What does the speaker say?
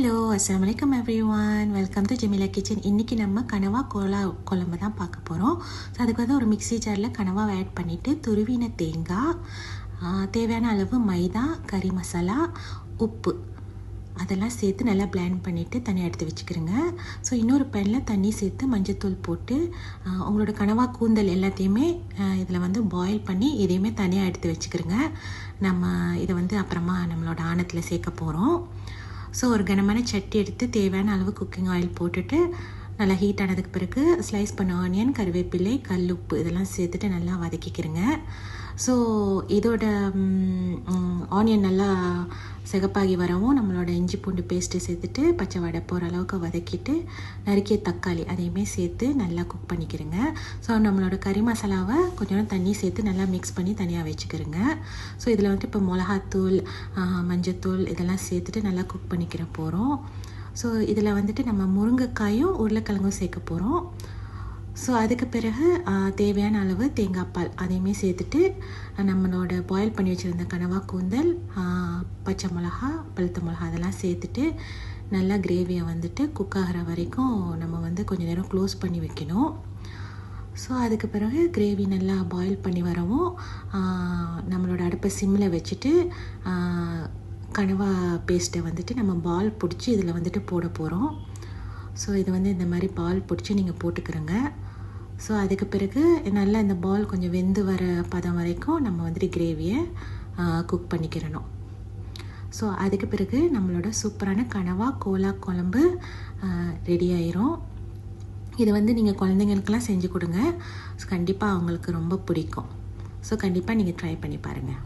Hello அஸ்ஸலாமு அலைக்கும் everyone, welcome to Jemila kitchen. இன்றைக்கி நம்ம கனவா கோலா குழம்பு தான் பார்க்க போகிறோம். ஸோ அதுக்கு வந்து ஒரு மிக்ஸி ஜாரில் கனவாவை ஆட் பண்ணிவிட்டு துருவின தேங்காய், தேவையான அளவு மைதா, கறி மசாலா, உப்பு அதெல்லாம் சேர்த்து நல்லா பிளெண்ட் பண்ணிவிட்டு தனியாக எடுத்து வச்சுக்கிறோங்க. ஸோ இன்னொரு பேனில் தண்ணி சேர்த்து மஞ்சத்தூள் போட்டு உங்களோட கனவா கூந்தல் எல்லாத்தையுமே இதில் வந்து பாயில் பண்ணி இதையுமே தனியாக எடுத்து வச்சுக்கிறோங்க. நம்ம இதை வந்து அப்புறமா நம்மளோட ஆணத்தில் சேர்க்க போகிறோம். ஸோ ஒரு கனமான சட்டி எடுத்து தேவையான அளவு குக்கிங் ஆயில் போட்டுட்டு நல்லா ஹீட் ஆனதுக்கு பிறகு ஸ்லைஸ் பண்ண ஆனியன், கருவேப்பிலை, கல்லுப்பு இதெல்லாம் சேர்த்துட்டு நல்லா வதக்கிக்கிறேங்க. ஸோ இதோட ஆனியன் நல்லா சிகப்பாகி வரவும் நம்மளோட இஞ்சி பூண்டு பேஸ்ட்டு சேர்த்துட்டு பச்சை வடை போகிற அளவுக்கு வதக்கிட்டு நறுக்கிய தக்காளி அதையுமே சேர்த்து நல்லா குக் பண்ணிக்கிறேங்க. ஸோ நம்மளோட கறி மசாலாவை கொஞ்சம் தண்ணி சேர்த்து நல்லா மிக்ஸ் பண்ணி தனியாக வச்சுக்கிறேங்க. ஸோ இதில் வந்துட்டு இப்போ மிளகாத்தூள், மஞ்சத்தூள் இதெல்லாம் சேர்த்துட்டு நல்லா குக் பண்ணிக்கிற போகிறோம். ஸோ இதில் வந்துட்டு நம்ம முருங்கைக்காயும் உருளைக்கிழங்கும் சேர்க்க போகிறோம். ஸோ அதுக்கு பிறகு தேவையான அளவு தேங்காய் பால் அதையுமே சேர்த்துட்டு நம்மளோட பாயில் பண்ணி வச்சுருந்த கனவா கூந்தல், பச்சை மிளகா, பழுத்த மிளகா அதெல்லாம் சேர்த்துட்டு நல்லா கிரேவியை வந்துட்டு குக் ஆகிற வரைக்கும் நம்ம வந்து கொஞ்சம் நேரம் க்ளோஸ் பண்ணி வைக்கணும். ஸோ அதுக்கு பிறகு கிரேவி நல்லா பாயில் பண்ணி வரவும் நம்மளோட அடுப்பை சிம்மில் வச்சுட்டு கனவா பேஸ்ட்டை வந்துட்டு நம்ம பால் பிடிச்சி இதில் வந்துட்டு போட போகிறோம். ஸோ இது வந்து இந்த மாதிரி பால் பிடிச்சி நீங்கள் போட்டுக்கிறோங்க. ஸோ அதுக்கு பிறகு நல்லா இந்த பால் கொஞ்சம் வெந்து வர பதம் வரைக்கும் நம்ம வந்துட்டு கிரேவியை குக் பண்ணிக்கிறணும். ஸோ அதுக்கு பிறகு நம்மளோட சூப்பரான கனவா கோலா குழம்பு ரெடி ஆயிரும். இது வந்து நீங்கள் குழந்தைங்களுக்கெல்லாம் செஞ்சு கொடுங்க. ஸோ கண்டிப்பாக அவங்களுக்கு ரொம்ப பிடிக்கும். ஸோ கண்டிப்பாக நீங்கள் ட்ரை பண்ணி பாருங்கள்.